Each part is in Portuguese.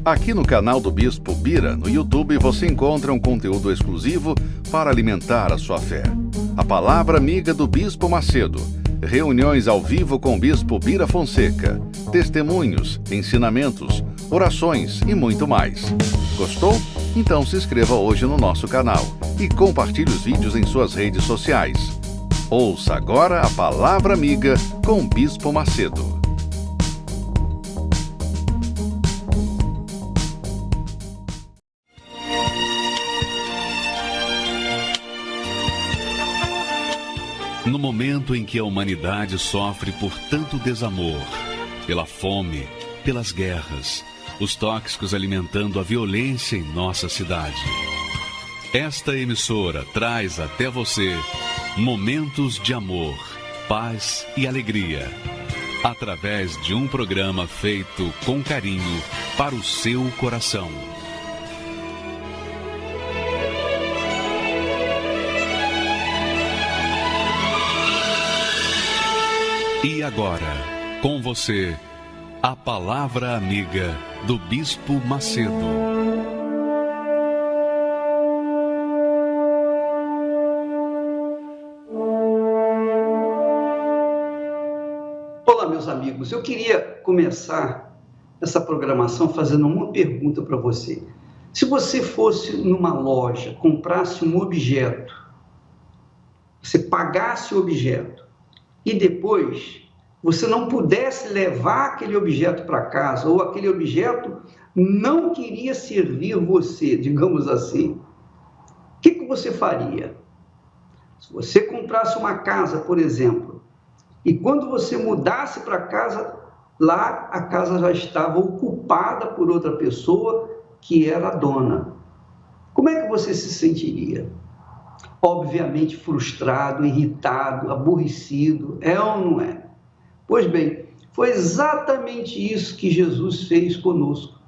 Aqui no canal do Bispo Bira, no YouTube, você encontra um conteúdo exclusivo para alimentar a sua fé. A Palavra Amiga do Bispo Macedo, reuniões ao vivo com o Bispo Bira Fonseca, testemunhos, ensinamentos, orações e muito mais. Gostou? Então se inscreva hoje no nosso canal e compartilhe os vídeos em suas redes sociais. Ouça agora a Palavra Amiga com o Bispo Macedo. No momento em que a humanidade sofre por tanto desamor, pela fome, pelas guerras, os tóxicos alimentando a violência em nossa cidade, esta emissora traz até você momentos de amor, paz e alegria, através de um programa feito com carinho para o seu coração. E agora, com você, a Palavra Amiga do Bispo Macedo. Olá, meus amigos. Eu queria começar essa programação fazendo uma pergunta para você. Se você fosse numa loja, comprasse um objeto, você pagasse o objeto, e depois você não pudesse levar aquele objeto para casa, ou aquele objeto não queria servir você, digamos assim, o que você faria? Se você comprasse uma casa, por exemplo, e quando você mudasse para casa, lá a casa já estava ocupada por outra pessoa que era a dona, como é que você se sentiria? Obviamente frustrado, irritado, aborrecido, é ou não é? Pois bem, foi exatamente isso que Jesus fez conosco.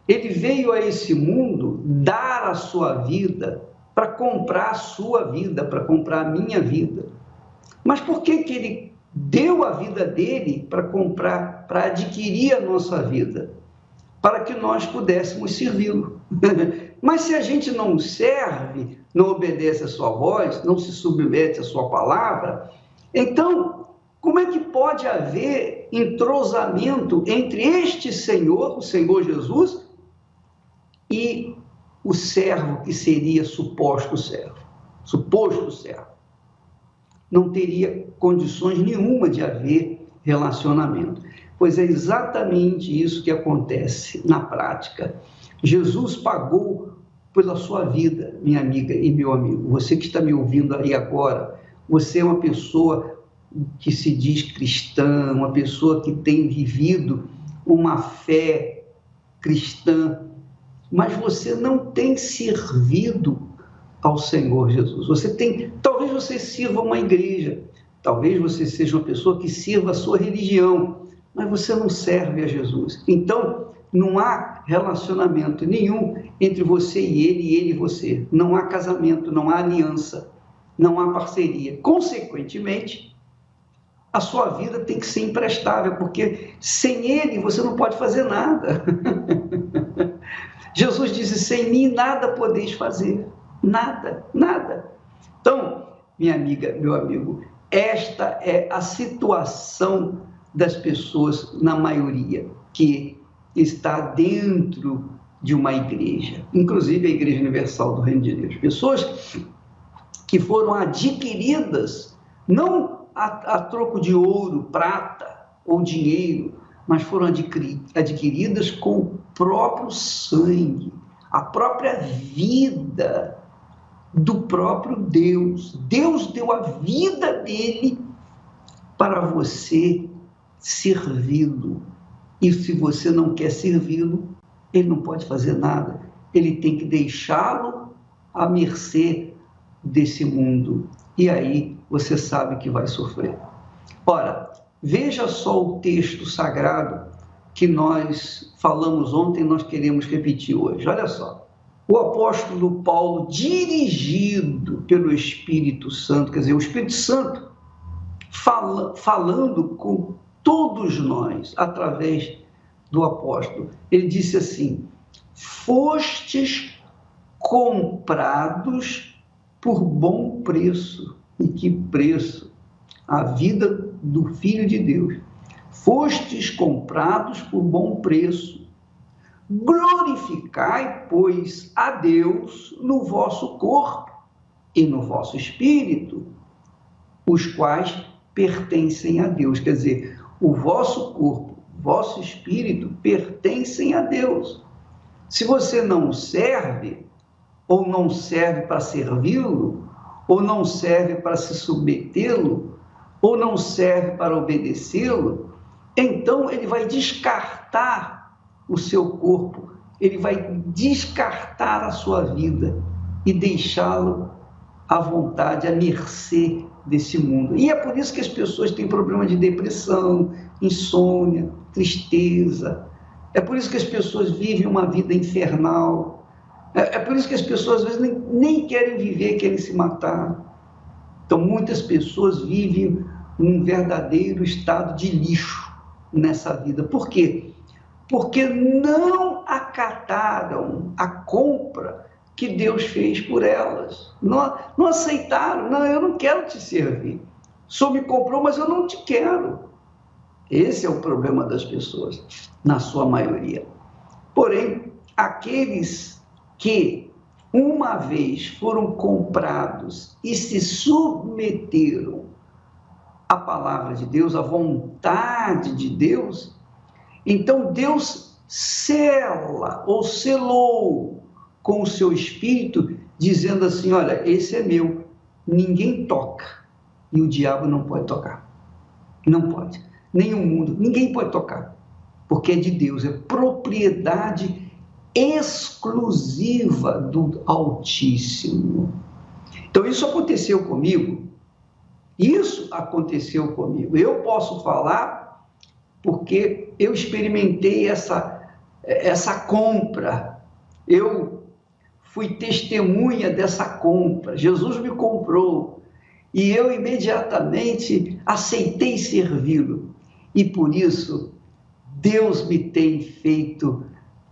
Ele veio a esse mundo dar a sua vida para comprar a sua vida, para comprar a minha vida. Mas por que ele deu a vida dele para comprar, para adquirir a nossa vida? Para que nós pudéssemos servi-lo. Mas se a gente não serve, não obedece a sua voz, não se submete à sua palavra, então, como é que pode haver entrosamento entre este Senhor, o Senhor Jesus, e o servo que seria suposto servo? Não teria condições nenhuma de haver relacionamento. Pois é exatamente isso que acontece na prática. Jesus pagou pela sua vida, minha amiga e meu amigo. Você que está me ouvindo aí agora, você é uma pessoa que se diz cristã, uma pessoa que tem vivido uma fé cristã, mas você não tem servido ao Senhor Jesus. Talvez você sirva uma igreja, talvez você seja uma pessoa que sirva a sua religião, mas você não serve a Jesus. Então, não há relacionamento nenhum entre você e ele e você. Não há casamento, não há aliança, não há parceria. Consequentemente, a sua vida tem que ser imprestável, porque sem ele você não pode fazer nada. Jesus disse, sem mim nada podeis fazer. Nada, nada. Então, minha amiga, meu amigo, esta é a situação das pessoas, na maioria, que está dentro de uma igreja, inclusive a Igreja Universal do Reino de Deus. Pessoas que foram adquiridas, não a troco de ouro, prata ou dinheiro, mas foram adquiridas com o próprio sangue, a própria vida do próprio Deus. Deus deu a vida dele para você servi-lo. E se você não quer servi-lo, ele não pode fazer nada. Ele tem que deixá-lo à mercê desse mundo. E aí você sabe que vai sofrer. Ora, veja só o texto sagrado que nós falamos ontem e nós queremos repetir hoje. Olha só. O apóstolo Paulo, dirigido pelo Espírito Santo, quer dizer, o Espírito Santo falando com todos nós, através do apóstolo. Ele disse assim: fostes comprados por bom preço. E que preço? A vida do Filho de Deus. Fostes comprados por bom preço. Glorificai, pois, a Deus no vosso corpo e no vosso espírito, os quais pertencem a Deus. Quer dizer, o vosso corpo, vosso espírito pertencem a Deus. Se você não serve, ou não serve para servi-lo, ou não serve para se submetê-lo, ou não serve para obedecê-lo, então ele vai descartar o seu corpo, ele vai descartar a sua vida e deixá-lo à vontade, à mercê desse mundo. E é por isso que as pessoas têm problema de depressão, insônia, tristeza. É por isso que as pessoas vivem uma vida infernal. É por isso que as pessoas às vezes nem querem viver, querem se matar. Então muitas pessoas vivem um verdadeiro estado de lixo nessa vida. Por quê? Porque não acataram a compra que Deus fez por elas. Não aceitaram. Não, eu não quero te servir. O Senhor me comprou, mas eu não te quero. Esse é o problema das pessoas, na sua maioria. Porém, aqueles que uma vez foram comprados e se submeteram à palavra de Deus, à vontade de Deus, então Deus sela ou selou com o seu espírito, dizendo assim: olha, esse é meu, ninguém toca, e o diabo não pode tocar, não pode, nem o mundo, ninguém pode tocar, porque é de Deus, é propriedade exclusiva do Altíssimo. Então isso aconteceu comigo, eu posso falar porque eu experimentei essa compra, eu fui testemunha dessa compra. Jesus me comprou e eu imediatamente aceitei servi-lo. E por isso, Deus me tem feito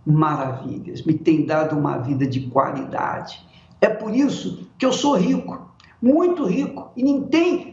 maravilhas, me tem dado uma vida de qualidade. É por isso que eu sou rico, muito rico. E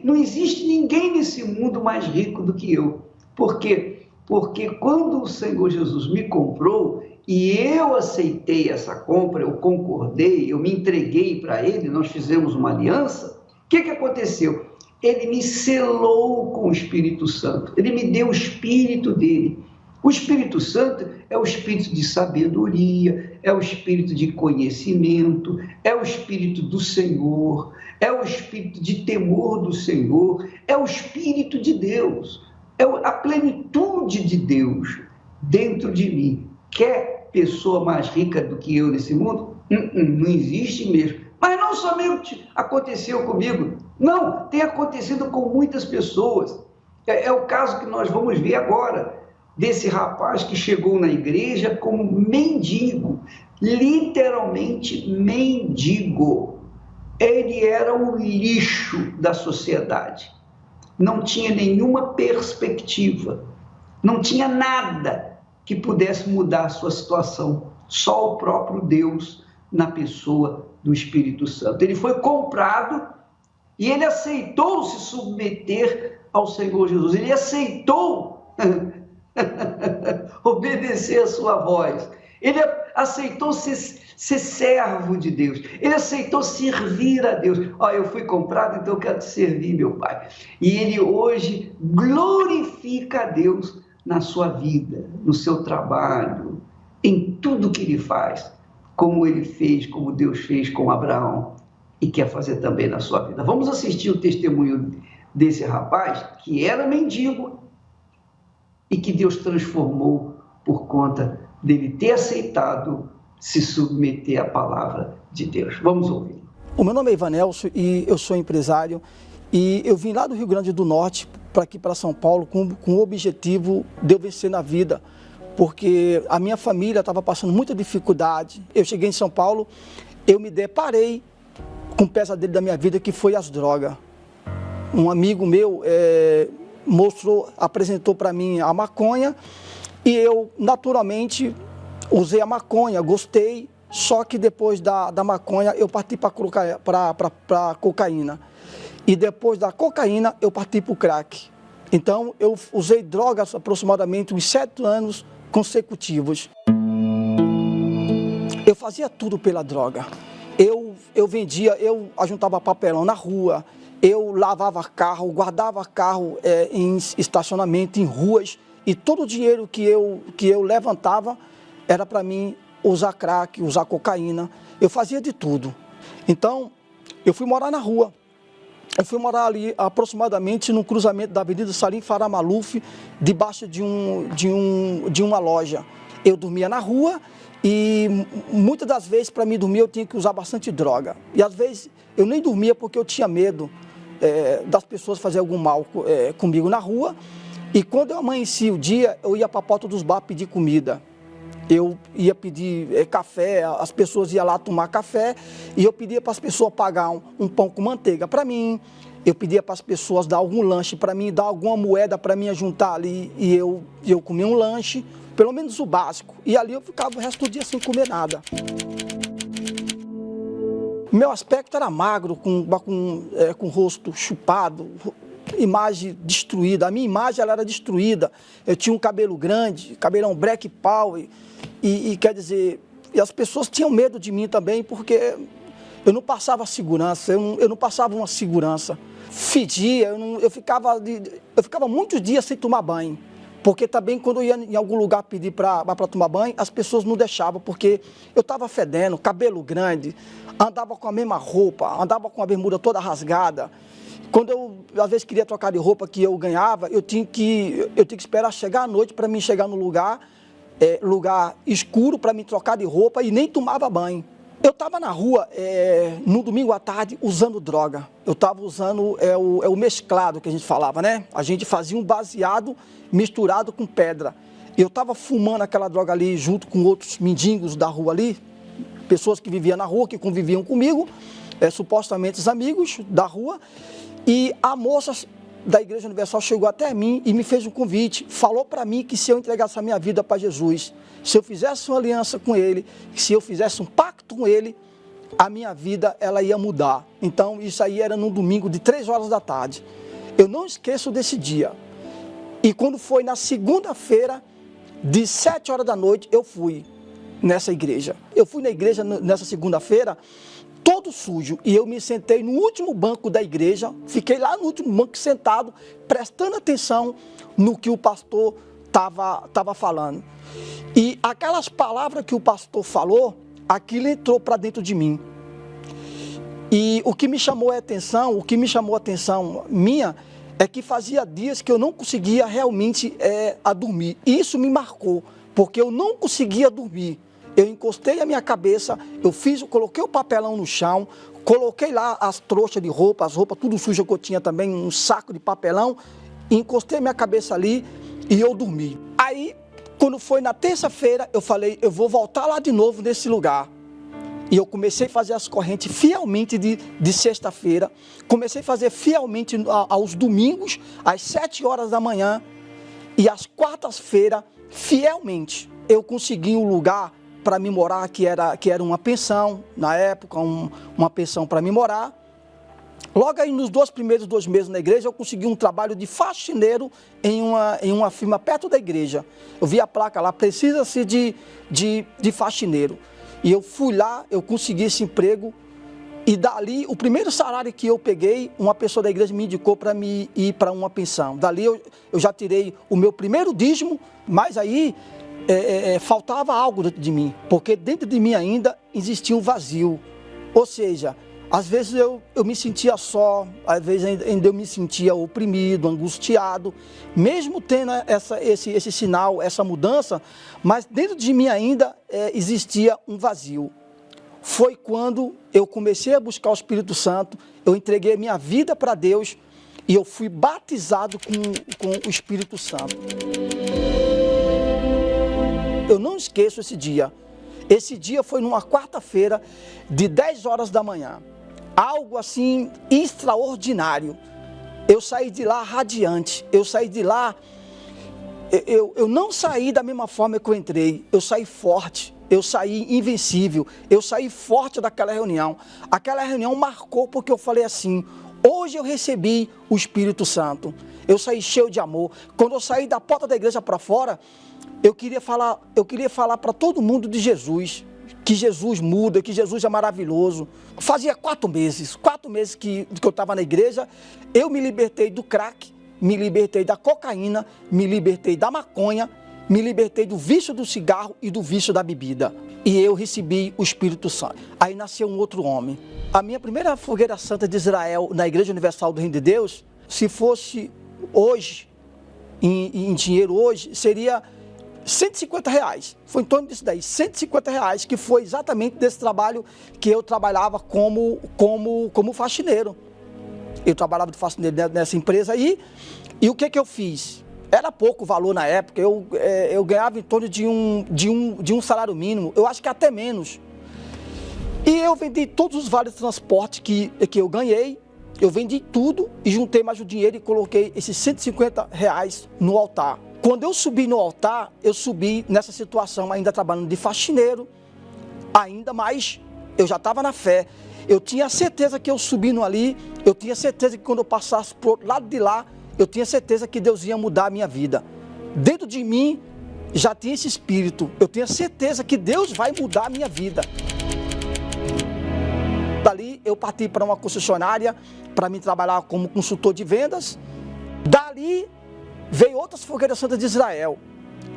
não existe ninguém nesse mundo mais rico do que eu. Por quê? Porque quando o Senhor Jesus me comprou e eu aceitei essa compra, eu concordei, eu me entreguei para Ele, nós fizemos uma aliança, o que aconteceu? Ele me selou com o Espírito Santo, Ele me deu o Espírito dele. O Espírito Santo é o Espírito de sabedoria, é o Espírito de conhecimento, é o Espírito do Senhor, é o Espírito de temor do Senhor, é o Espírito de Deus. É a plenitude de Deus dentro de mim. Quer pessoa mais rica do que eu nesse mundo? Não existe mesmo. Mas não somente aconteceu comigo. Não, tem acontecido com muitas pessoas. É o caso que nós vamos ver agora, desse rapaz que chegou na igreja como mendigo. Literalmente mendigo. Ele era o lixo da sociedade. Não tinha nenhuma perspectiva, não tinha nada que pudesse mudar a sua situação, só o próprio Deus na pessoa do Espírito Santo. Ele foi comprado e ele aceitou se submeter ao Senhor Jesus, ele aceitou obedecer a sua voz, ele aceitou ser servo de Deus, ele aceitou servir a Deus. Eu fui comprado, então eu quero te servir, meu Pai. E ele hoje glorifica a Deus na sua vida, no seu trabalho, em tudo que ele faz, como ele fez, como Deus fez com Abraão e quer fazer também na sua vida. Vamos assistir o testemunho desse rapaz que era mendigo e que Deus transformou por conta dele ter aceitado se submeter à palavra de Deus. Vamos ouvir. O meu nome é Ivanelson e eu sou empresário e eu vim lá do Rio Grande do Norte para aqui para São Paulo com o objetivo de eu vencer na vida, porque a minha família estava passando muita dificuldade. Eu cheguei em São Paulo, eu me deparei com um pesadelo da minha vida, que foi as drogas. Um amigo meu apresentou para mim a maconha E eu, naturalmente, usei a maconha, gostei, só que depois da maconha eu parti para a cocaína. E depois da cocaína eu parti para o crack. Então eu usei drogas aproximadamente uns 7 anos consecutivos. Eu fazia tudo pela droga. Eu vendia, eu ajuntava papelão na rua, eu lavava carro, guardava carro em estacionamento, em ruas, e todo o dinheiro que eu levantava era para mim usar crack, usar cocaína. Eu fazia de tudo. Então, eu fui morar na rua. Eu fui morar ali aproximadamente no cruzamento da Avenida Salim Farah Maluf, debaixo de uma loja. Eu dormia na rua e muitas das vezes para mim dormir eu tinha que usar bastante droga. E às vezes eu nem dormia porque eu tinha medo das pessoas fazerem algum mal comigo na rua. E quando eu amanhecia o dia, eu ia para a porta dos bares pedir comida. Eu ia pedir café, as pessoas iam lá tomar café e eu pedia para as pessoas pagar um pão com manteiga para mim. Eu pedia para as pessoas dar algum lanche para mim, dar alguma moeda para mim juntar ali e eu comia um lanche, pelo menos o básico. E ali eu ficava o resto do dia sem comer nada. Meu aspecto era magro, com o rosto chupado, imagem destruída. A minha imagem ela era destruída. Eu tinha um cabelo grande, cabelão black power. E quer dizer, e as pessoas tinham medo de mim também, porque eu não passava segurança, eu não passava uma segurança. Fedia, eu ficava muitos dias sem tomar banho. Porque também quando eu ia em algum lugar pedir para tomar banho, as pessoas não deixavam, porque eu estava fedendo, cabelo grande, andava com a mesma roupa, andava com a bermuda toda rasgada. Quando eu, às vezes, queria trocar de roupa que eu ganhava, eu tinha que esperar chegar à noite para mim chegar no lugar escuro para me trocar de roupa e nem tomava banho. Eu estava na rua no domingo à tarde usando droga. Eu estava usando o mesclado que a gente falava, né? A gente fazia um baseado misturado com pedra. Eu estava fumando aquela droga ali junto com outros mendigos da rua ali, pessoas que viviam na rua, que conviviam comigo, supostamente os amigos da rua. E a moça da Igreja Universal chegou até mim e me fez um convite, falou para mim que se eu entregasse a minha vida para Jesus, se eu fizesse uma aliança com Ele, se eu fizesse um pacto com Ele, a minha vida ela ia mudar. Então isso aí era num domingo de 3 horas da tarde. Eu não esqueço desse dia. E quando foi na segunda-feira, de 7 horas da noite, eu fui nessa igreja. Eu fui na igreja nessa segunda-feira, todo sujo, e eu me sentei no último banco da igreja, fiquei lá no último banco sentado, prestando atenção no que o pastor estava falando. E aquelas palavras que o pastor falou, aquilo entrou para dentro de mim. E o que me chamou a atenção minha, é que fazia dias que eu não conseguia realmente a dormir. Isso me marcou, porque eu não conseguia dormir. Eu encostei a minha cabeça, coloquei o papelão no chão, coloquei lá as trouxas de roupa, as roupas tudo suja que eu tinha também, um saco de papelão, encostei a minha cabeça ali e eu dormi. Aí, quando foi na terça-feira, eu falei, eu vou voltar lá de novo nesse lugar. E eu comecei a fazer as correntes fielmente de sexta-feira, comecei a fazer fielmente aos domingos, às 7 horas da manhã, e às quartas-feiras, fielmente, eu consegui um lugar para me morar, que era uma pensão, na época, uma pensão para me morar. Logo aí, nos primeiros 2 meses na igreja, eu consegui um trabalho de faxineiro em uma firma perto da igreja. Eu vi a placa lá, precisa-se de faxineiro. E eu fui lá, eu consegui esse emprego, e dali, o primeiro salário que eu peguei, uma pessoa da igreja me indicou para me ir para uma pensão. Dali eu já tirei o meu primeiro dízimo, mas aí faltava algo dentro de mim, porque dentro de mim ainda existia um vazio. Ou seja, às vezes eu me sentia só, às vezes ainda eu me sentia oprimido, angustiado, mesmo tendo esse sinal, essa mudança, mas dentro de mim ainda existia um vazio. Foi quando eu comecei a buscar o Espírito Santo, eu entreguei a minha vida para Deus e eu fui batizado com o Espírito Santo. Eu não esqueço esse dia. Esse dia foi numa quarta-feira, de 10 horas da manhã. Algo assim extraordinário. Eu saí de lá radiante. Eu saí de lá eu não saí da mesma forma que eu entrei. Eu saí forte, eu saí invencível, eu saí forte daquela reunião. Aquela reunião marcou porque eu falei assim: hoje eu recebi o Espírito Santo. Eu saí cheio de amor. Quando eu saí da porta da igreja para fora, eu queria falar para todo mundo de Jesus. Que Jesus muda, que Jesus é maravilhoso. Fazia 4 meses que eu estava na igreja, eu me libertei do crack, me libertei da cocaína, me libertei da maconha, me libertei do vício do cigarro e do vício da bebida. E eu recebi o Espírito Santo. Aí nasceu um outro homem. A minha primeira fogueira santa de Israel na Igreja Universal do Reino de Deus, se fosse hoje, em dinheiro hoje, seria R$150. Foi em torno disso daí, R$150, que foi exatamente desse trabalho que eu trabalhava como faxineiro. Eu trabalhava de faxineiro nessa empresa aí, e o que eu fiz? Era pouco valor na época, eu ganhava em torno de um salário mínimo, eu acho que até menos. E eu vendi todos os vales de transporte que eu ganhei, eu vendi tudo e juntei mais o dinheiro e coloquei esses R$150 no altar. Quando eu subi no altar, eu subi nessa situação ainda trabalhando de faxineiro, ainda mais eu já estava na fé. Eu tinha certeza que eu subindo ali, eu tinha certeza que quando eu passasse pro outro lado de lá, eu tinha certeza que Deus ia mudar a minha vida. Dentro de mim já tinha esse espírito, eu tinha certeza que Deus vai mudar a minha vida. Dali eu parti para uma concessionária para me trabalhar como consultor de vendas. Dali veio outras fogueiras santas de Israel.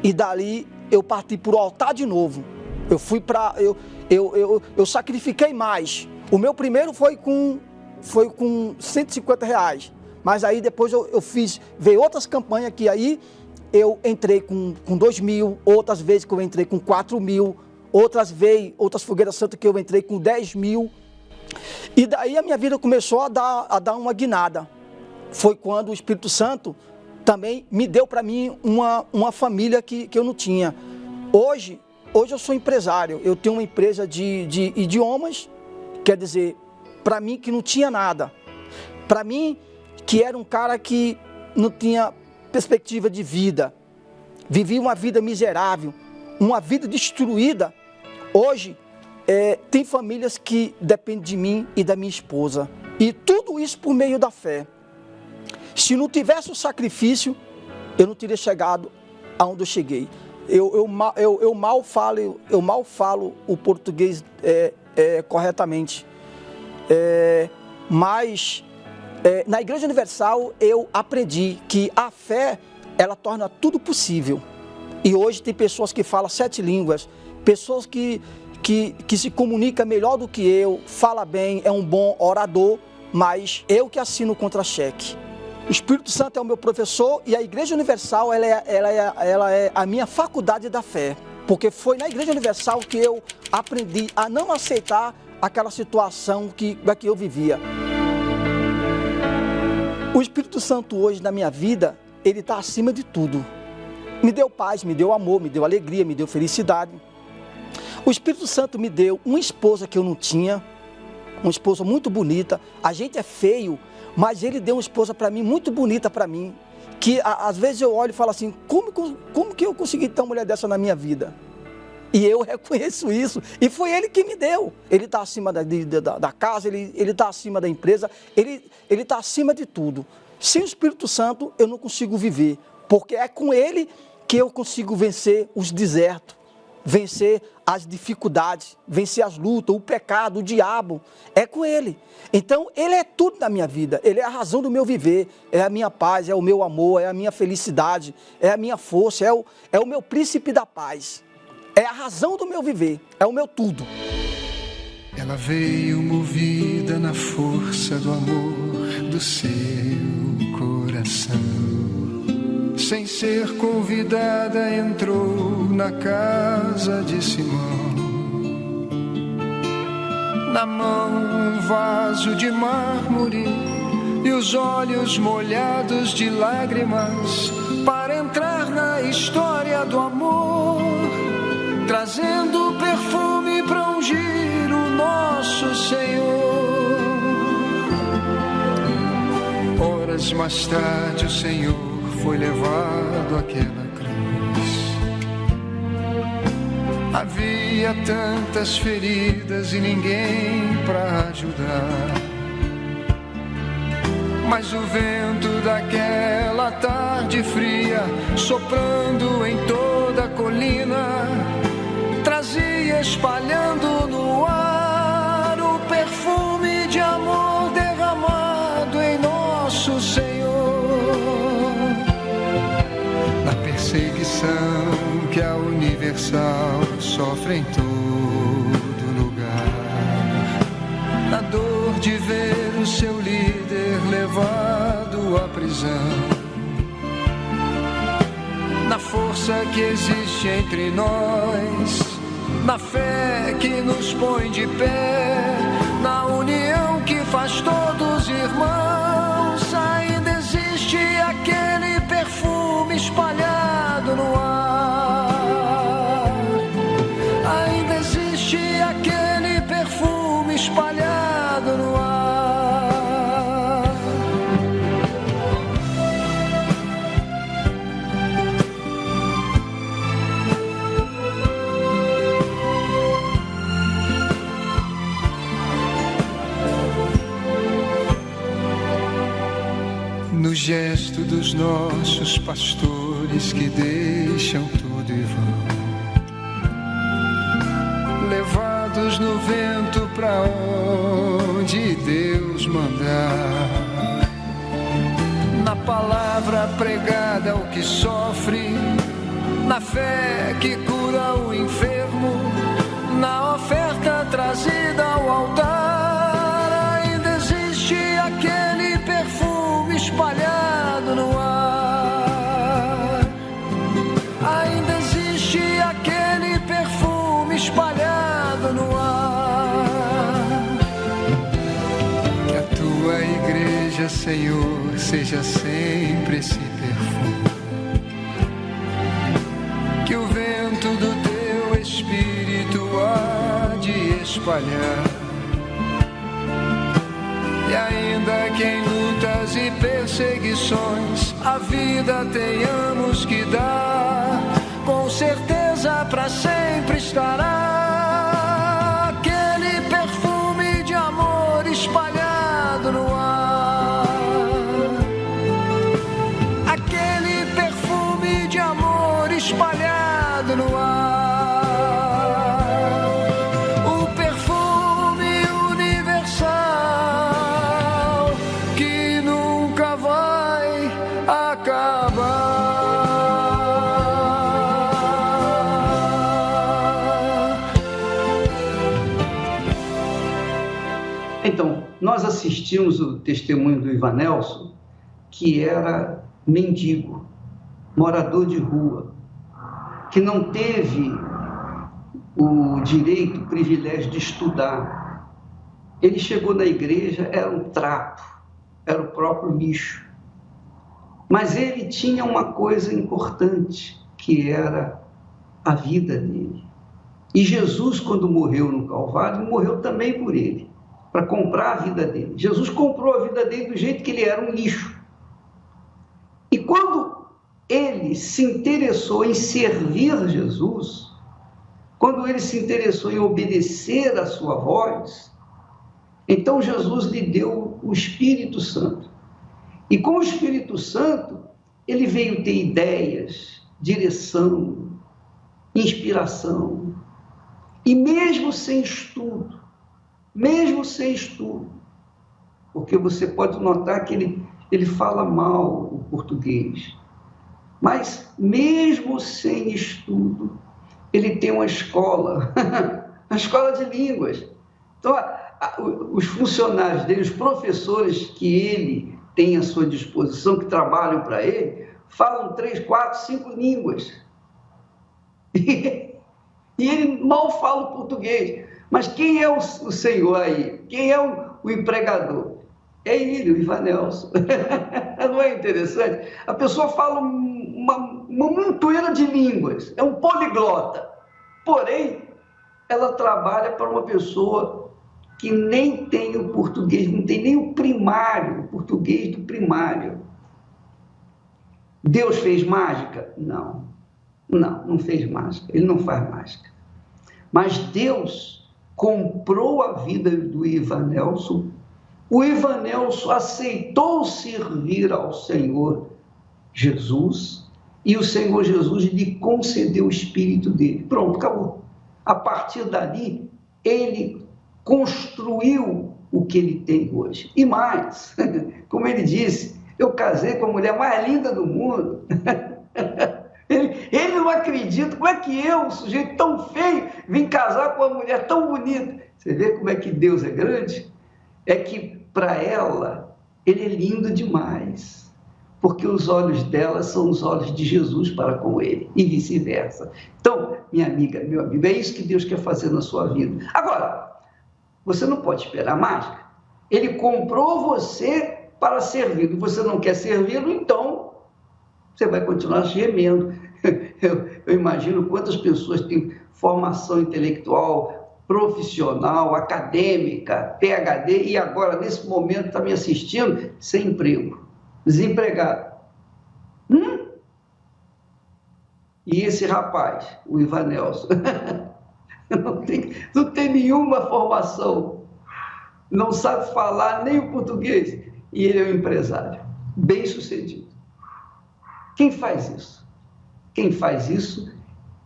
E dali eu parti para o altar de novo. Eu fui para. Eu sacrifiquei mais. O meu primeiro foi com R$150. Mas aí depois eu fiz. Veio outras campanhas que aí eu entrei com 2.000, outras vezes que eu entrei com 4.000, outras fogueiras santas que eu entrei com 10.000. E daí a minha vida começou a dar uma guinada. Foi quando o Espírito Santo também me deu para mim uma família que eu não tinha. Hoje eu sou empresário, eu tenho uma empresa de idiomas, quer dizer, para mim que não tinha nada. Para mim que era um cara que não tinha perspectiva de vida, vivia uma vida miserável, uma vida destruída. Hoje tem famílias que dependem de mim e da minha esposa. E tudo isso por meio da fé. Se não tivesse o sacrifício, eu não teria chegado aonde eu cheguei. Eu mal falo o português corretamente. Mas na Igreja Universal eu aprendi que a fé, ela torna tudo possível. E hoje tem pessoas que falam 7 línguas, pessoas que se comunicam melhor do que eu, fala bem, é um bom orador, mas eu que assino o contra-cheque. O Espírito Santo é o meu professor e a Igreja Universal ela é a minha faculdade da fé. Porque foi na Igreja Universal que eu aprendi a não aceitar aquela situação que eu vivia. O Espírito Santo hoje na minha vida, ele está acima de tudo. Me deu paz, me deu amor, me deu alegria, me deu felicidade. O Espírito Santo me deu uma esposa que eu não tinha, uma esposa muito bonita. A gente é feio, mas ele deu uma esposa para mim, muito bonita para mim, que às vezes eu olho e falo assim, como que eu consegui ter uma mulher dessa na minha vida? E eu reconheço isso, e foi ele que me deu. Ele está acima da casa, ele está acima da empresa, ele está acima de tudo. Sem o Espírito Santo eu não consigo viver, porque é com ele que eu consigo vencer os desertos, vencer as dificuldades, vencer as lutas, o pecado, o diabo, é com ele. Então, ele é tudo na minha vida, ele é a razão do meu viver, é a minha paz, é o meu amor, é a minha felicidade, é a minha força, é o meu príncipe da paz, é a razão do meu viver, é o meu tudo. Ela veio movida na força do amor do seu coração. Sem ser convidada, entrou na casa de Simão. Na mão um vaso de mármore e os olhos molhados de lágrimas, para entrar na história do amor, trazendo perfume para ungir o nosso Senhor. Horas mais tarde o Senhor foi levado àquela cruz. Havia tantas feridas e ninguém para ajudar. Mas o vento daquela tarde fria, soprando em toda a colina, trazia espalhando no ar o perfume de amor derramado em nosso Senhor. Na perseguição que a Universal sofre em todo lugar, na dor de ver o seu líder levado à prisão, na força que existe entre nós, na fé que nos põe de pé, na união que faz todos irmãos, ainda existe aquele perfume espalhado no ar. Ainda existe aquele perfume espalhado no ar. No gesto dos nossos pastores que deixam tudo e vão, levados no vento pra onde Deus mandar, na palavra pregada ao que sofre, na fé que cura o enfermo, na oferta trazida ao altar, ainda existe aquele perfume espalhado no ar. Ainda existe aquele perfume espalhado no ar. Que a tua igreja, Senhor, seja sempre esse perfume, que o vento do teu Espírito há de espalhar. E ainda que em lutas e perseguições a vida tenhamos que dar, com certeza pra sempre estará aquele perfume de amor espalhado no ar. Aquele perfume de amor espalhado no ar. O perfume universal que nunca vai acabar. Então, nós assistimos o testemunho do Ivanelson, que era mendigo, morador de rua, que não teve o direito, o privilégio de estudar. Ele chegou na igreja, era um trapo, era o próprio lixo. Mas ele tinha uma coisa importante, que era a vida dele. E Jesus, quando morreu no Calvário, morreu também por ele, para comprar a vida dele. Jesus comprou a vida dele do jeito que ele era, um lixo. E quando ele se interessou em servir Jesus, quando ele se interessou em obedecer a sua voz, então Jesus lhe deu o Espírito Santo. E com o Espírito Santo, ele veio ter ideias, direção, inspiração. E mesmo sem estudo, porque você pode notar que ele fala mal o português, mas mesmo sem estudo, ele tem uma escola, uma escola de línguas. Então, os funcionários dele, os professores que ele tem à sua disposição, que trabalham para ele, falam 3, 4, 5 línguas. E ele mal fala o português. Mas quem é o senhor aí? Quem é o empregador? É ele, o Ivanelson. Não é interessante? A pessoa fala uma montoeira de línguas, é um poliglota. Porém, ela trabalha para uma pessoa que nem tem o português, não tem nem o primário, o português do primário. Deus fez mágica? Não fez mágica, ele não faz mágica. Mas Deus comprou a vida do Ivanelson. O Ivanelson aceitou servir ao Senhor Jesus e o Senhor Jesus lhe concedeu o Espírito dele. Pronto, acabou. A partir dali, ele construiu o que ele tem hoje. E mais, como ele disse, eu casei com a mulher mais linda do mundo. Ele não acredita. Como é que eu, um sujeito tão feio, vim casar com uma mulher tão bonita? Você vê como é que Deus é grande? É que, para ela, ele é lindo demais. Porque os olhos dela são os olhos de Jesus para com ele. E vice-versa. Então, minha amiga, meu amigo, é isso que Deus quer fazer na sua vida. Agora, você não pode esperar mais. Ele comprou você para servi-lo. Você não quer servi-lo, então você vai continuar gemendo. Eu imagino quantas pessoas têm formação intelectual, profissional, acadêmica, PhD, e agora, nesse momento, está me assistindo sem emprego, desempregado. E esse rapaz, o Ivanelson, não tem nenhuma formação, não sabe falar nem o português, e ele é um empresário, bem-sucedido. Quem faz isso? Quem faz isso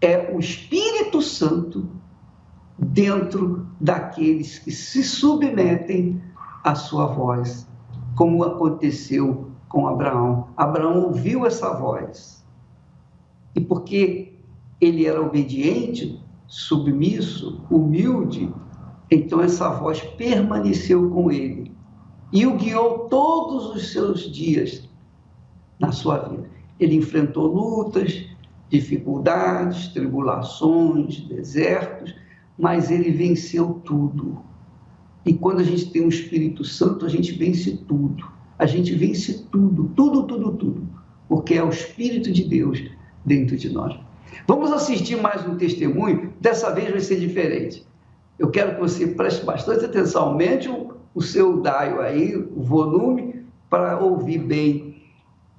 é o Espírito Santo dentro daqueles que se submetem à sua voz, como aconteceu com Abraão. Abraão ouviu essa voz, e porque ele era obediente, submisso, humilde, então essa voz permaneceu com ele e o guiou todos os seus dias na sua vida. Ele enfrentou lutas, dificuldades, tribulações, desertos, mas ele venceu tudo. E quando a gente tem o Espírito Santo, a gente vence tudo. A gente vence tudo, tudo, porque é o Espírito de Deus dentro de nós. Vamos assistir mais um testemunho, dessa vez vai ser diferente. Eu quero que você preste bastante atenção, aumente o seu dial aí, o volume, para ouvir bem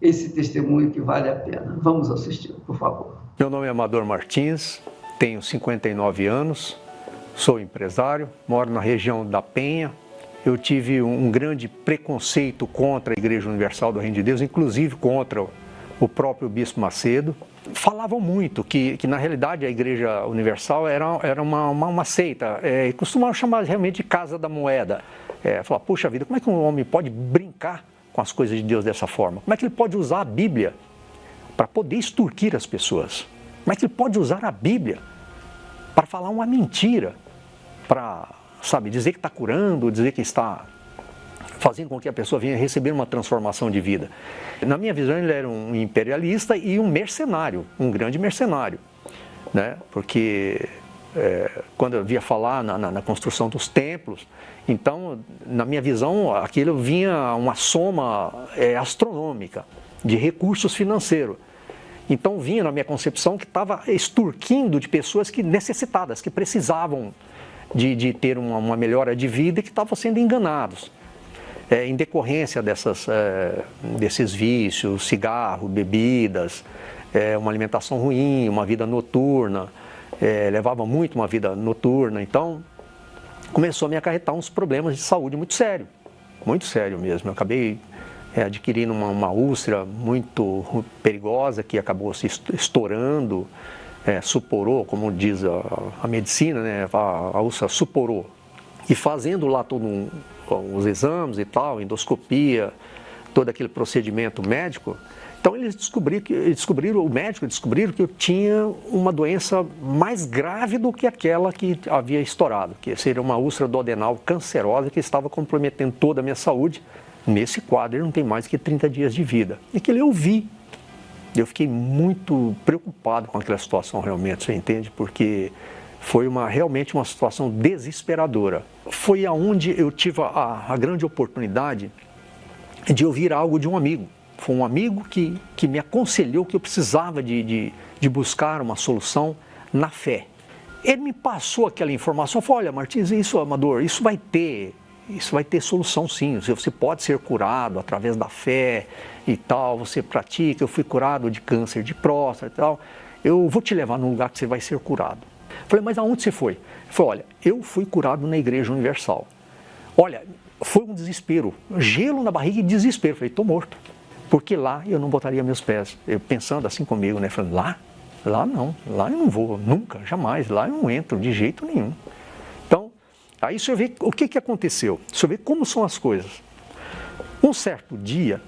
esse testemunho que vale a pena. Vamos assistir, por favor. Meu nome é Amador Martins, tenho 59 anos, sou empresário, moro na região da Penha. Eu tive um grande preconceito contra a Igreja Universal do Reino de Deus, inclusive contra o próprio Bispo Macedo. Falavam muito que na realidade a Igreja Universal era uma seita, e costumavam chamar realmente de Casa da Moeda. Falar, puxa vida, como é que um homem pode brincar com as coisas de Deus dessa forma? Como é que ele pode usar a Bíblia para poder extorquir as pessoas? Como é que ele pode usar a Bíblia para falar uma mentira, para, dizer que está curando, dizer que está fazendo com que a pessoa venha receber uma transformação de vida? Na minha visão, ele era um imperialista e um mercenário, um grande mercenário, né? Porque quando eu via falar na construção dos templos, então, na minha visão, aquilo vinha uma soma astronômica de recursos financeiros. Então, vinha na minha concepção que estava extorquindo de pessoas necessitadas, que precisavam de ter uma melhora de vida e que estavam sendo enganados. Em decorrência desses vícios, cigarro, bebidas, uma alimentação ruim, uma vida noturna, levava muito uma vida noturna, então começou a me acarretar uns problemas de saúde muito sério mesmo. Eu acabei adquirindo uma úlcera muito perigosa que acabou se estourando, suporou, como diz a medicina, né? A úlcera suporou. E fazendo lá todos os exames e tal, endoscopia, todo aquele procedimento médico, então eles descobriram que eu tinha uma doença mais grave do que aquela que havia estourado, que seria uma úlcera duodenal cancerosa que estava comprometendo toda a minha saúde. Nesse quadro, ele não tem mais que 30 dias de vida. E aquilo eu vi. Eu fiquei muito preocupado com aquela situação realmente, você entende? Porque foi realmente uma situação desesperadora. Foi aonde eu tive a grande oportunidade de ouvir algo de um amigo. Foi um amigo que me aconselhou que eu precisava de buscar uma solução na fé. Ele me passou aquela informação, falou, olha Martins, isso Amador, isso vai ter solução sim, você pode ser curado através da fé e tal, você pratica, eu fui curado de câncer de próstata e tal, eu vou te levar num lugar que você vai ser curado. Falei, mas aonde você foi? Ele falou, olha, eu fui curado na Igreja Universal. Olha, foi um desespero, gelo na barriga e desespero. Falei, estou morto, porque lá eu não botaria meus pés. Eu pensando assim comigo, né? Falei, lá não, lá eu não vou, nunca, jamais, lá eu não entro de jeito nenhum. Então, aí você vê o que aconteceu, você vê como são as coisas. Um certo dia,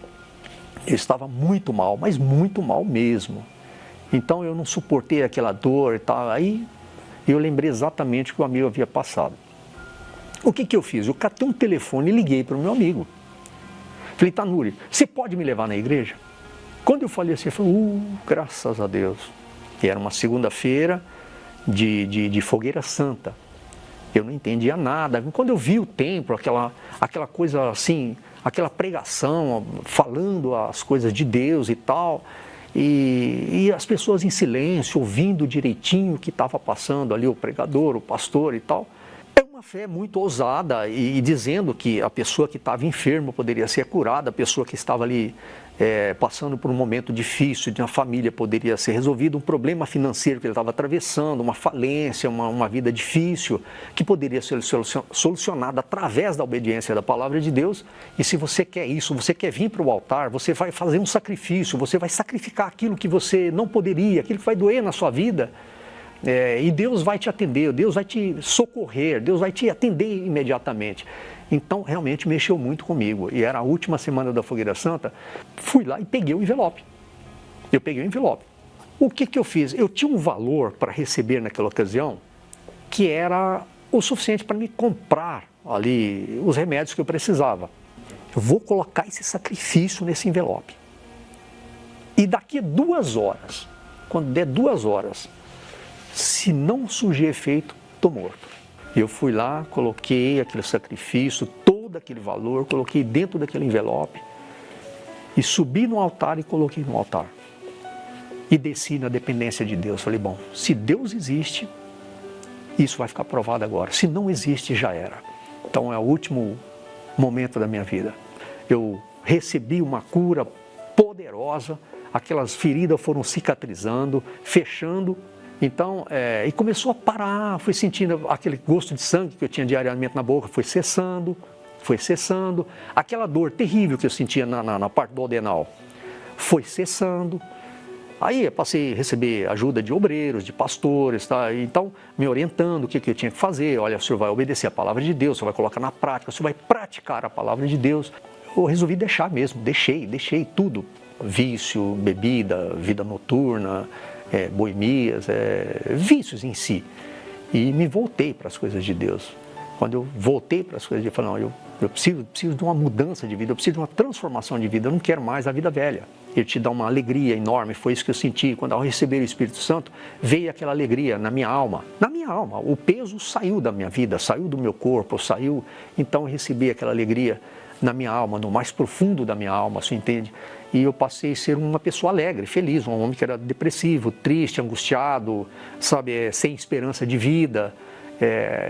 eu estava muito mal, mas muito mal mesmo. Então eu não suportei aquela dor e tal, aí eu lembrei exatamente o que o amigo havia passado. O que eu fiz? Eu catei um telefone e liguei para o meu amigo. Falei, Tanuri, você pode me levar na igreja? Quando eu falei assim, eu falei, graças a Deus. E era uma segunda-feira de fogueira santa. Eu não entendia nada. Quando eu vi o templo, aquela coisa assim, aquela pregação, falando as coisas de Deus e tal, e as pessoas em silêncio, ouvindo direitinho o que estava passando ali, o pregador, o pastor e tal. É uma fé muito ousada e dizendo que a pessoa que estava enferma poderia ser curada, a pessoa que estava ali passando por um momento difícil de uma família poderia ser resolvido, um problema financeiro que ele estava atravessando, uma falência, uma vida difícil, que poderia ser solucionada através da obediência da palavra de Deus. E se você quer isso, você quer vir para o altar, você vai fazer um sacrifício, você vai sacrificar aquilo que você não poderia, aquilo que vai doer na sua vida, e Deus vai te atender, Deus vai te socorrer, Deus vai te atender imediatamente. Então, realmente mexeu muito comigo. E era a última semana da Fogueira Santa, fui lá e peguei o envelope. Eu peguei o envelope. O que eu fiz? Eu tinha um valor para receber naquela ocasião que era o suficiente para me comprar ali os remédios que eu precisava. Eu vou colocar esse sacrifício nesse envelope. E daqui a 2 horas, quando der 2 horas, se não surgir efeito, estou morto. Eu fui lá, coloquei aquele sacrifício, todo aquele valor, coloquei dentro daquele envelope e subi no altar e coloquei no altar. E desci na dependência de Deus. Falei, bom, se Deus existe, isso vai ficar provado agora. Se não existe, já era. Então é o último momento da minha vida. Eu recebi uma cura poderosa, aquelas feridas foram cicatrizando, fechando. Então, e começou a parar, fui sentindo aquele gosto de sangue que eu tinha diariamente na boca, foi cessando. Aquela dor terrível que eu sentia na parte do adenal, foi cessando. Aí eu passei a receber ajuda de obreiros, de pastores, tá? Então, me orientando o que eu tinha que fazer. Olha, o senhor vai obedecer a palavra de Deus, o senhor vai colocar na prática, o senhor vai praticar a palavra de Deus. Eu resolvi deixar mesmo, deixei tudo. Vício, bebida, vida noturna, boemias, vícios em si. E me voltei para as coisas de Deus. Quando eu voltei para as coisas de Deus, eu falei, não, eu preciso de uma mudança de vida, eu preciso de uma transformação de vida, eu não quero mais a vida velha. Ele te dá uma alegria enorme, foi isso que eu senti. Quando ao receber o Espírito Santo, veio aquela alegria na minha alma. O peso saiu da minha vida, saiu do meu corpo, saiu. Então eu recebi aquela alegria na minha alma, no mais profundo da minha alma, você entende? E eu passei a ser uma pessoa alegre, feliz, um homem que era depressivo, triste, angustiado, sabe, sem esperança de vida.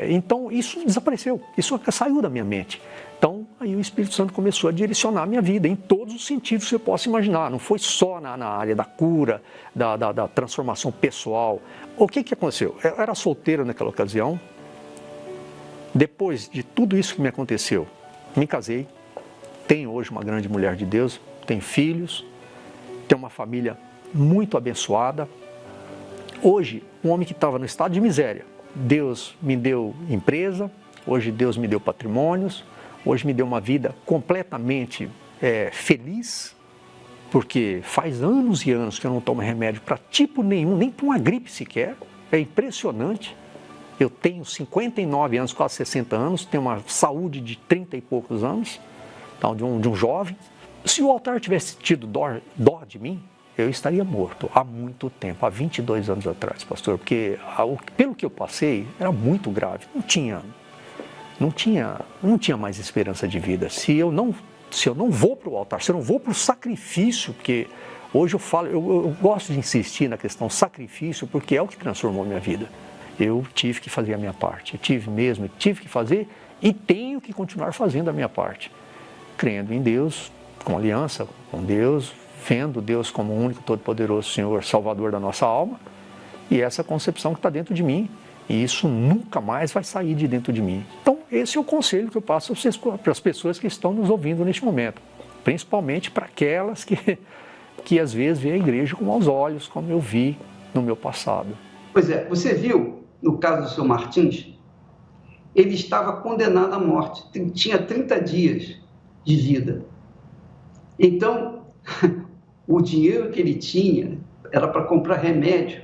Então isso desapareceu, isso saiu da minha mente. Então aí o Espírito Santo começou a direcionar a minha vida em todos os sentidos que você possa imaginar. Não foi só na área da cura, da transformação pessoal. O que aconteceu? Eu era solteiro naquela ocasião. Depois de tudo isso que me aconteceu, me casei. Tenho hoje uma grande mulher de Deus, tenho filhos, tenho uma família muito abençoada. Hoje, um homem que estava no estado de miséria, Deus me deu empresa, hoje Deus me deu patrimônios, hoje me deu uma vida completamente feliz, porque faz anos e anos que eu não tomo remédio para tipo nenhum, nem para uma gripe sequer, é impressionante. Eu tenho 59 anos, quase 60 anos, tenho uma saúde de 30 e poucos anos, então, de um jovem. Se o altar tivesse tido dó de mim, eu estaria morto há muito tempo, há 22 anos atrás, pastor, porque pelo que eu passei, era muito grave, não tinha mais esperança de vida. Se eu não vou para o altar, se eu não vou para o sacrifício, porque hoje eu falo, eu gosto de insistir na questão sacrifício, porque é o que transformou a minha vida. Eu tive que fazer a minha parte, eu tive que fazer e tenho que continuar fazendo a minha parte, crendo em Deus, com aliança com Deus, vendo Deus como o único todo-poderoso Senhor, Salvador da nossa alma, e essa concepção que está dentro de mim, E isso nunca mais vai sair de dentro de mim. Então, esse é o conselho que eu passo para as pessoas que estão nos ouvindo neste momento. Principalmente para aquelas que às vezes veem a igreja com maus olhos, como eu vi no meu passado. Pois é, você viu, no caso do seu Martins, ele estava condenado à morte, tinha 30 dias de vida. Então, o dinheiro que ele tinha era para comprar remédio,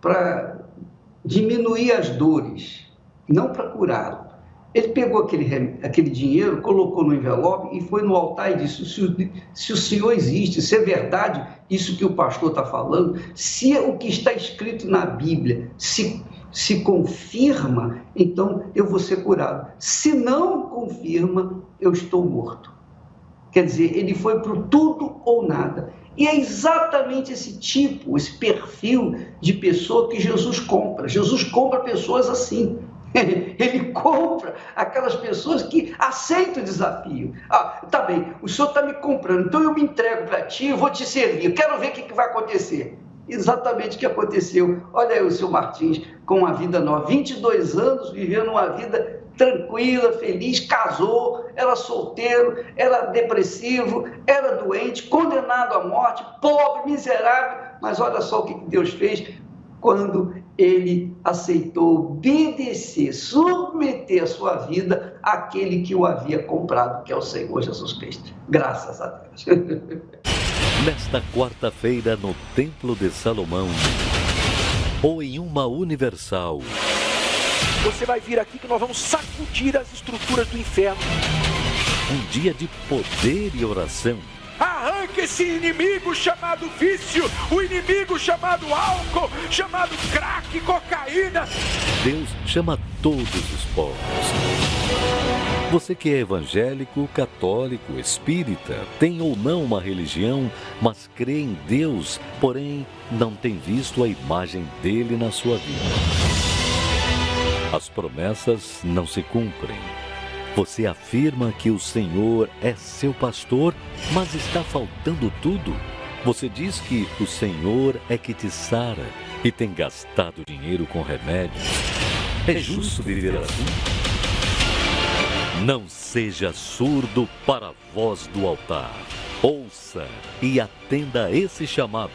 para diminuir as dores, não para curá-lo. Ele pegou aquele dinheiro, colocou no envelope e foi no altar e disse: se o Senhor existe, se é verdade isso que o pastor está falando, se o que está escrito na Bíblia se confirma, então eu vou ser curado. Se não confirma, eu estou morto. Quer dizer, ele foi para o tudo ou nada. E é exatamente esse tipo, esse perfil de pessoa que Jesus compra. Jesus compra pessoas assim. Ele compra aquelas pessoas que aceitam o desafio. Ah, tá bem, o senhor está me comprando, então eu me entrego para ti, eu vou te servir, eu quero ver o que vai acontecer. Exatamente o que aconteceu. Olha aí o seu Martins, com uma vida nova, 22 anos, vivendo uma vida tranquila, feliz, casou, era solteiro, era depressivo, era doente, condenado à morte, pobre, miserável, mas olha só o que Deus fez quando ele aceitou obedecer, submeter a sua vida àquele que o havia comprado, que é o Senhor Jesus Cristo. Graças a Deus. Nesta quarta-feira, no Templo de Salomão, ou em uma Universal. Você vai vir aqui que nós vamos sacudir as estruturas do inferno. Um dia de poder e oração. Arranque esse inimigo chamado vício, o inimigo chamado álcool, chamado crack, cocaína. Deus chama todos os povos. Você que é evangélico, católico, espírita, tem ou não uma religião, mas crê em Deus, porém não tem visto a imagem dele na sua vida. As promessas não se cumprem. Você afirma que o Senhor é seu pastor, mas está faltando tudo. Você diz que o Senhor é que te sara e tem gastado dinheiro com remédios. É justo viver assim? Não seja surdo para a voz do altar. Ouça e atenda a esse chamado.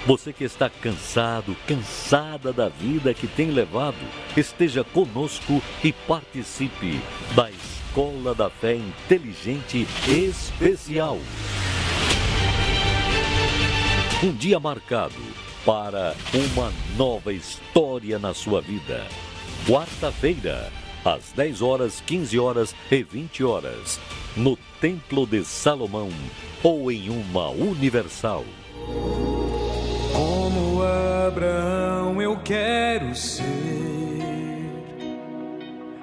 Você que está cansado, cansada da vida que tem levado, esteja conosco e participe da Escola da Fé Inteligente Especial. Um dia marcado para uma nova história na sua vida. Quarta-feira, às 10 horas, 15 horas e 20 horas, no Templo de Salomão ou em uma Universal. Como Abraão eu quero ser,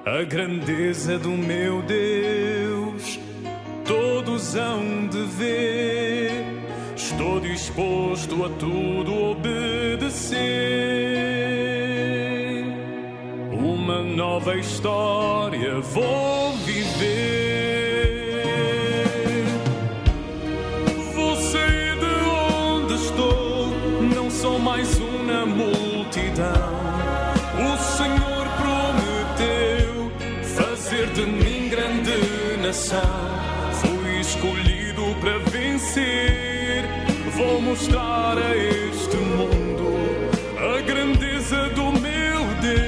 a grandeza do meu Deus todos hão de ver. Estou disposto a tudo obedecer. Uma nova história vou viver. Vou sair de onde estou, não sou mais uma multidão. O Senhor prometeu fazer de mim grande nação. Fui escolhido para vencer. Vou mostrar a este mundo a grandeza do meu Deus.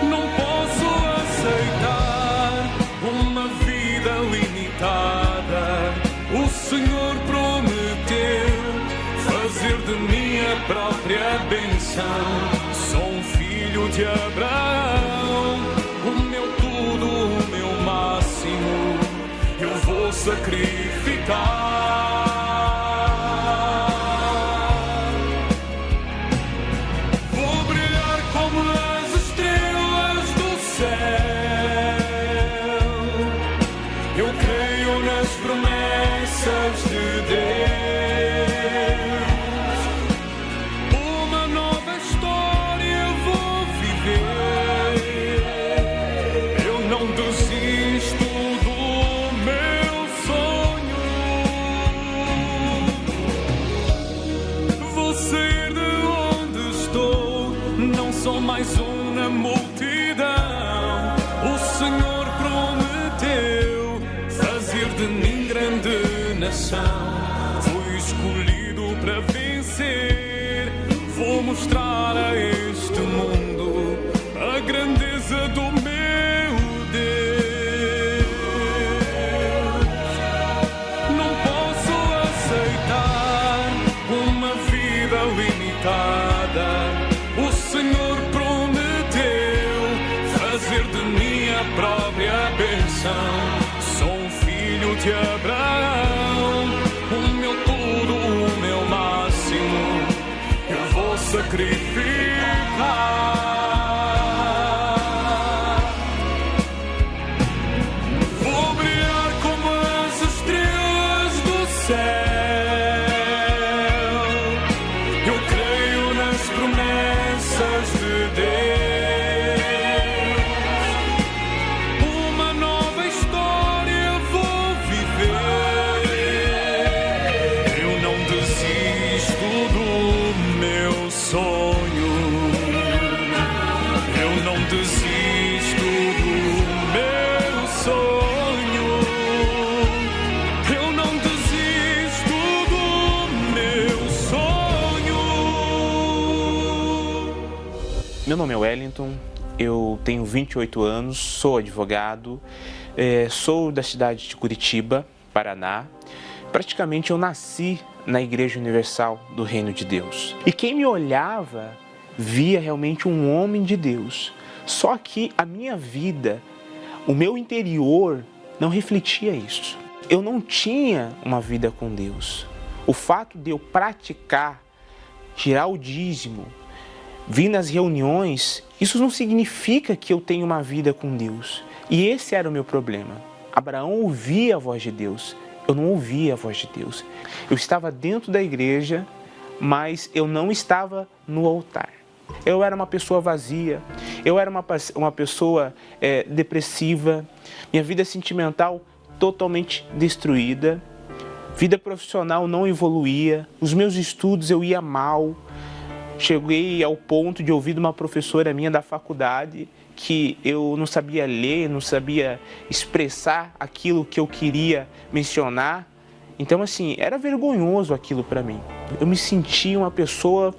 Não posso aceitar uma vida limitada. O Senhor prometeu fazer de mim a própria bênção. Sou um filho de Abraão, o meu tudo, o meu máximo eu vou sacrificar. Vou brilhar como as estrelas do céu. Eu creio nas promessas de Deus. Uma nova história vou viver. Eu não desisto do meu sonho. mais um na multidão. O Senhor prometeu fazer de mim grande nação. Fui escolhido para vencer. Vou mostrar a este mundo a grandeza do meu Deus. Não posso aceitar uma vida limitada. O Senhor prometeu fazer de mim a própria bênção. Sou um filho de Abraão, o meu tudo, o meu máximo, eu vou sacrificar. Vou brilhar como as estrelas do céu. Eu creio nas promessas de Deus. Uma nova história vou viver. Eu não desisto do meu sonho. Eu não desisto do meu sonho. Eu não desisto do meu sonho. Meu nome é Wellington, eu tenho 28 anos, sou advogado, sou da cidade de Curitiba, Paraná. Praticamente eu nasci na Igreja Universal do Reino de Deus. E quem me olhava via realmente um homem de Deus. Só que a minha vida, o meu interior não refletia isso. Eu não tinha uma vida com Deus. O fato de eu praticar, tirar o dízimo, vir nas reuniões, isso não significa que eu tenho uma vida com Deus. E esse era o meu problema. Abraão ouvia a voz de Deus, eu não ouvia a voz de Deus. Eu estava dentro da igreja, mas eu não estava no altar. Eu era uma pessoa vazia, eu era uma pessoa depressiva, minha vida sentimental totalmente destruída, vida profissional não evoluía, os meus estudos eu ia mal. Cheguei ao ponto de ouvir de uma professora minha da faculdade que eu não sabia ler, não sabia expressar aquilo que eu queria mencionar. Então, assim, era vergonhoso aquilo para mim. Eu me sentia uma pessoa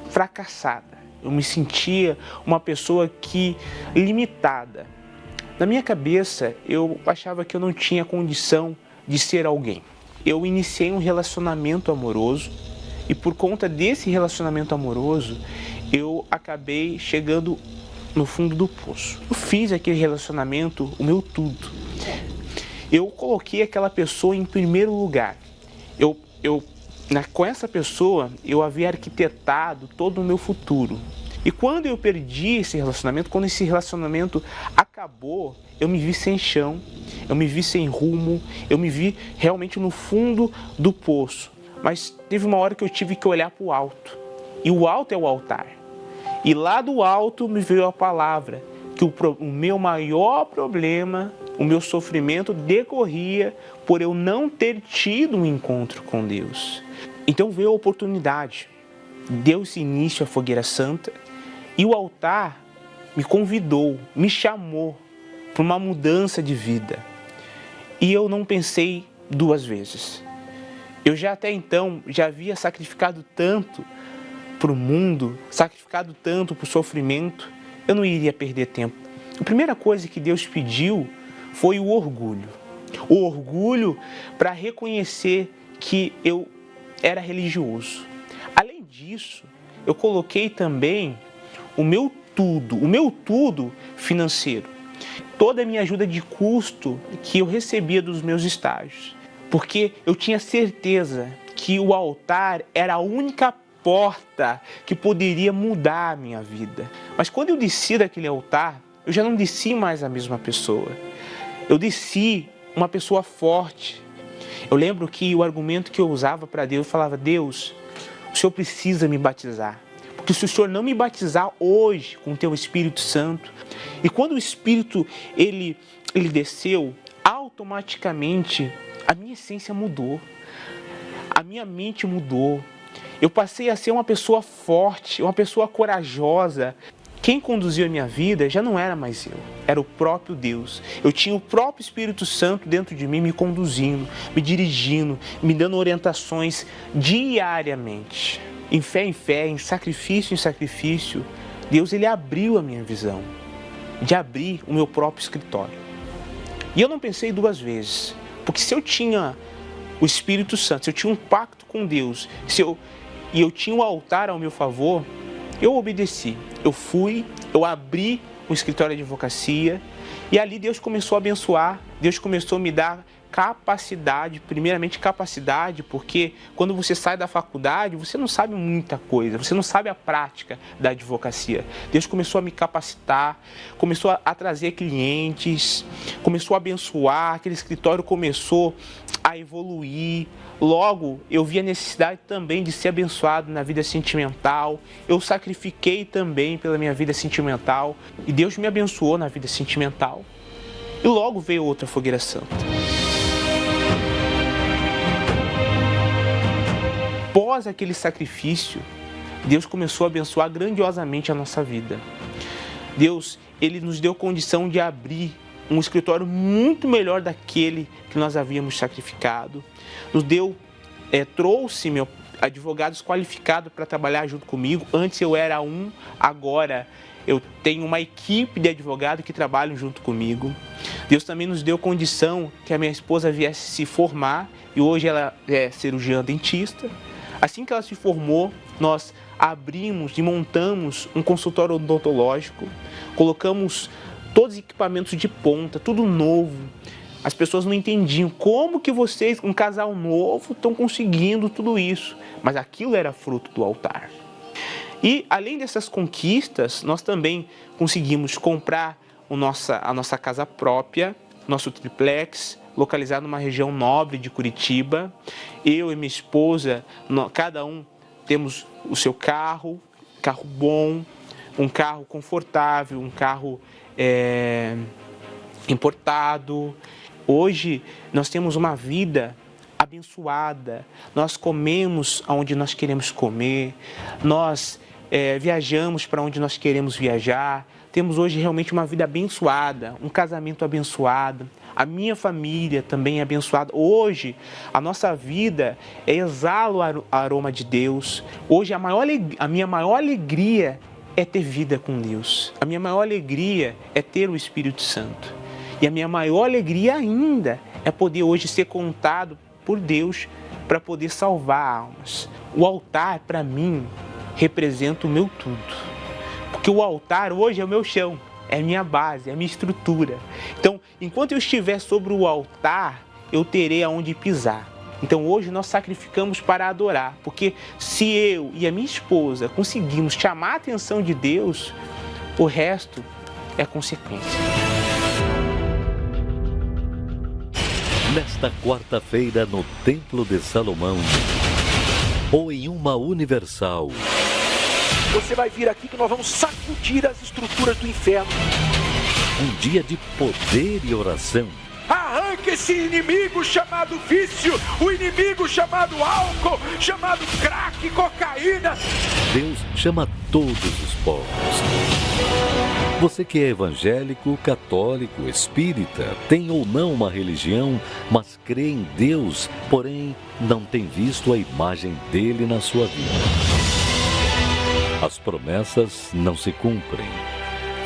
fracassada. Eu me sentia uma pessoa limitada. Na minha cabeça, eu achava que eu não tinha condição de ser alguém. Eu iniciei um relacionamento amoroso e por conta desse relacionamento amoroso, eu acabei chegando no fundo do poço. Eu fiz aquele relacionamento o meu tudo. Eu coloquei aquela pessoa em primeiro lugar. Com essa pessoa, eu havia arquitetado todo o meu futuro. E quando eu perdi esse relacionamento, quando esse relacionamento acabou, eu me vi sem chão, eu me vi sem rumo, eu me vi realmente no fundo do poço. Mas teve uma hora que eu tive que olhar para o alto. E o alto é o altar. E lá do alto me veio a palavra que o meu maior problema, o meu sofrimento decorria por eu não ter tido um encontro com Deus. Então veio a oportunidade. Deu-se início à fogueira santa e o altar me convidou, me chamou para uma mudança de vida. E eu não pensei duas vezes. Eu já até então já havia sacrificado tanto para o mundo, sacrificado tanto para o sofrimento, eu não iria perder tempo. A primeira coisa que Deus pediu foi o orgulho. O orgulho para reconhecer que eu era religioso. Além disso, eu coloquei também o meu tudo financeiro. Toda a minha ajuda de custo que eu recebia dos meus estágios. Porque eu tinha certeza que o altar era a única porta que poderia mudar a minha vida. Mas quando eu desci daquele altar, eu já não desci mais a mesma pessoa. Eu desci uma pessoa forte. Eu lembro que o argumento que eu usava para Deus, eu falava: Deus, o Senhor precisa me batizar. Porque se o Senhor não me batizar hoje com o Teu Espírito Santo, e quando o Espírito ele desceu, automaticamente a minha essência mudou, a minha mente mudou. Eu passei a ser uma pessoa forte, uma pessoa corajosa. quem conduziu a minha vida já não era mais eu, era o próprio Deus. Eu tinha o próprio Espírito Santo dentro de mim me conduzindo, me dirigindo, me dando orientações diariamente. Em fé, em sacrifício, Deus ele abriu a minha visão, de abrir o meu próprio escritório. E eu não pensei duas vezes, porque se eu tinha o Espírito Santo, se eu tinha um pacto com Deus, e eu tinha um altar ao meu favor, eu obedeci. Eu fui, eu abri um escritório de advocacia e ali Deus começou a abençoar, Deus começou a me dar capacidade, primeiramente capacidade, porque quando você sai da faculdade, você não sabe muita coisa, você não sabe a prática da advocacia. Deus começou a me capacitar, começou a trazer clientes, começou a abençoar, aquele escritório começou a evoluir. Logo, eu vi a necessidade também de ser abençoado na vida sentimental. Eu sacrifiquei também pela minha vida sentimental e Deus me abençoou na vida sentimental. E logo veio outra fogueira santa. Após aquele sacrifício, Deus começou a abençoar grandiosamente a nossa vida. Deus, ele nos deu condição de abrir um escritório muito melhor daquele que nós havíamos sacrificado. Nos deu, trouxe advogados qualificados para trabalhar junto comigo. Antes eu era um, agora eu tenho uma equipe de advogados que trabalham junto comigo. Deus também nos deu condição que a minha esposa viesse se formar e hoje ela é cirurgiã dentista. Assim que ela se formou, nós abrimos e montamos um consultório odontológico, colocamos todos os equipamentos de ponta, tudo novo. As pessoas não entendiam como que vocês, um casal novo, estão conseguindo tudo isso. Mas aquilo era fruto do altar. E além dessas conquistas, nós também conseguimos comprar a nossa casa própria, nosso triplex, localizado numa região nobre de Curitiba. Eu e minha esposa, cada um temos o seu carro bom, um carro confortável, um carro importado. Hoje nós temos uma vida abençoada, nós comemos onde nós queremos comer, nós viajamos para onde nós queremos viajar, temos hoje realmente uma vida abençoada, um casamento abençoado, a minha família também é abençoada. Hoje a nossa vida exala o aroma de Deus. Hoje a minha maior alegria é ter vida com Deus, a minha maior alegria é ter o Espírito Santo. E a minha maior alegria ainda é poder hoje ser contado por Deus para poder salvar almas. O altar, para mim, representa o meu tudo. Porque o altar hoje é o meu chão, é a minha base, é a minha estrutura. Então, enquanto eu estiver sobre o altar, eu terei aonde pisar. Então, hoje nós sacrificamos para adorar. Porque se eu e a minha esposa conseguimos chamar a atenção de Deus, o resto é consequência. Nesta quarta-feira, no Templo de Salomão, ou em uma Universal. Você vai vir aqui que nós vamos sacudir as estruturas do inferno. Um dia de poder e oração. Arranque esse inimigo chamado vício, o inimigo chamado álcool, chamado crack, cocaína. Deus chama todos os povos. Você que é evangélico, católico, espírita, tem ou não uma religião, mas crê em Deus, porém não tem visto a imagem dele na sua vida. As promessas não se cumprem.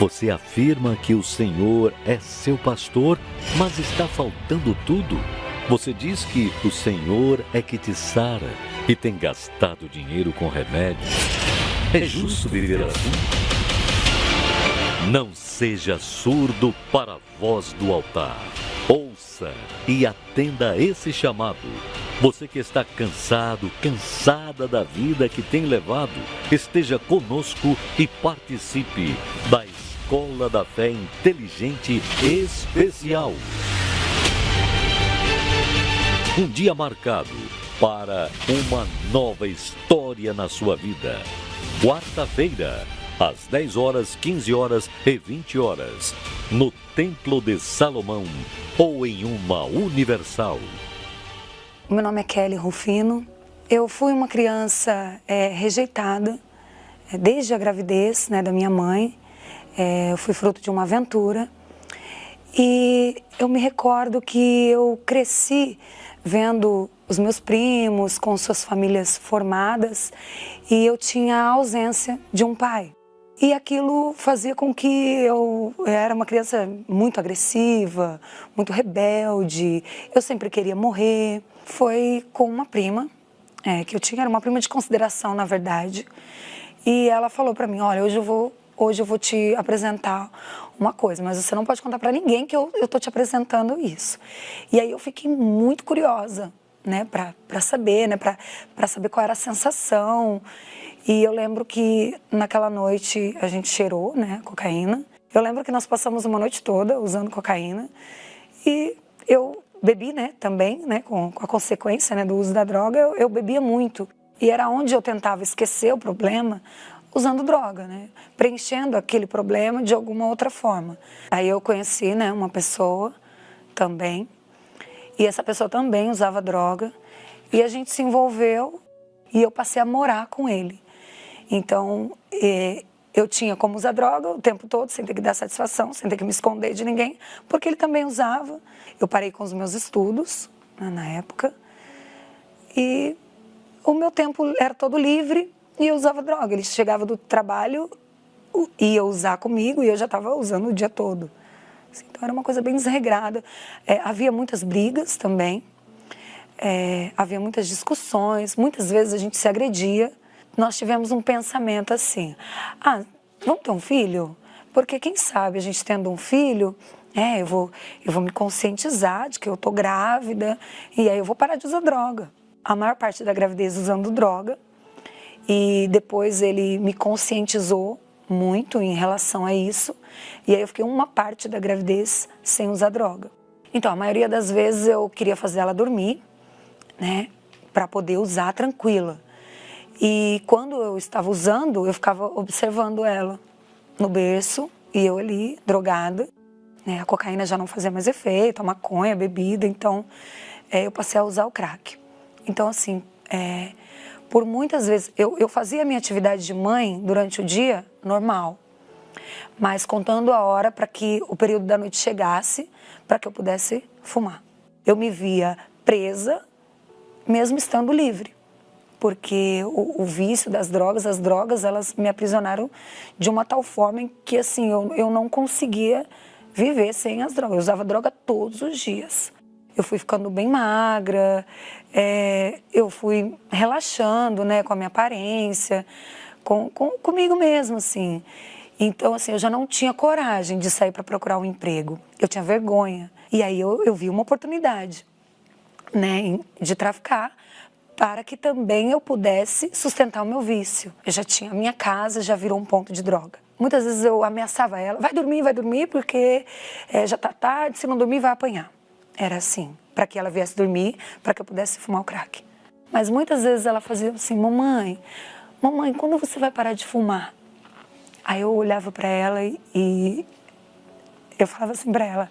Você afirma que o Senhor é seu pastor, mas está faltando tudo. Você diz que o Senhor é que te sara e tem gastado dinheiro com remédios. É justo viver assim? Não seja surdo para a voz do altar. Ouça e atenda a esse chamado. Você que está cansado, cansada da vida que tem levado, esteja conosco e participe da Escola da Fé Inteligente Especial. Um dia marcado para uma nova história na sua vida. Quarta-feira, às 10 horas, 15 horas e 20 horas, no Templo de Salomão ou em uma Universal. Meu nome é Kelly Rufino. Eu fui uma criança rejeitada desde a gravidez da minha mãe. Eu fui fruto de uma aventura. E eu me recordo que eu cresci vendo os meus primos com suas famílias formadas e eu tinha a ausência de um pai. E aquilo fazia com que eu era uma criança muito agressiva, muito rebelde, eu sempre queria morrer. Foi com uma prima, que eu tinha, era uma prima de consideração, na verdade, e ela falou para mim, olha, hoje eu vou te apresentar uma coisa, mas você não pode contar para ninguém que eu tô te apresentando isso. E aí eu fiquei muito curiosa, né, para saber, né, para saber qual era a sensação. E eu lembro que naquela noite a gente cheirou, né, cocaína. Eu lembro que nós passamos uma noite toda usando cocaína e eu bebi, né, também, né, com a consequência, né, do uso da droga, eu bebia muito. E era onde eu tentava esquecer o problema, usando droga, né? Preenchendo aquele problema de alguma outra forma. Aí eu conheci, né, uma pessoa também, e essa pessoa também usava droga, e a gente se envolveu e eu passei a morar com ele. Então, eu tinha como usar droga o tempo todo, sem ter que dar satisfação, sem ter que me esconder de ninguém, porque ele também usava. Eu parei com os meus estudos, né, na época, e o meu tempo era todo livre, e eu usava droga. Ele chegava do trabalho, ia usar comigo e eu já estava usando o dia todo. Então era uma coisa bem desregrada. Havia muitas brigas também, havia muitas discussões, muitas vezes a gente se agredia. Nós tivemos um pensamento assim, vamos ter um filho? Porque quem sabe a gente tendo um filho, eu vou me conscientizar de que eu estou grávida e aí eu vou parar de usar droga. A maior parte da gravidez usando droga. E depois ele me conscientizou muito em relação a isso. E aí eu fiquei uma parte da gravidez sem usar droga. Então, a maioria das vezes eu queria fazer ela dormir, né, para poder usar tranquila. E quando eu estava usando, eu ficava observando ela no berço e eu ali, drogada. Né, a cocaína já não fazia mais efeito, a maconha, a bebida, então eu passei a usar o crack. Então, assim, por muitas vezes, eu fazia a minha atividade de mãe durante o dia normal, mas contando a hora para que o período da noite chegasse, para que eu pudesse fumar. Eu me via presa, mesmo estando livre, porque o vício das drogas, as drogas, elas me aprisionaram de uma tal forma em que, assim, eu não conseguia viver sem as drogas. Eu usava droga todos os dias. Eu fui ficando bem magra, eu fui relaxando, né, com a minha aparência, comigo mesmo, assim. Então, assim, eu já não tinha coragem de sair para procurar um emprego. Eu tinha vergonha. E aí eu vi uma oportunidade, né, de traficar para que também eu pudesse sustentar o meu vício. Eu já tinha a minha casa, já virou um ponto de droga. Muitas vezes eu ameaçava ela, vai dormir, porque já tá tarde, se não dormir vai apanhar. Era assim, para que ela viesse dormir, para que eu pudesse fumar o crack. Mas muitas vezes ela fazia assim, mamãe, quando você vai parar de fumar? Aí eu olhava para ela e eu falava assim para ela,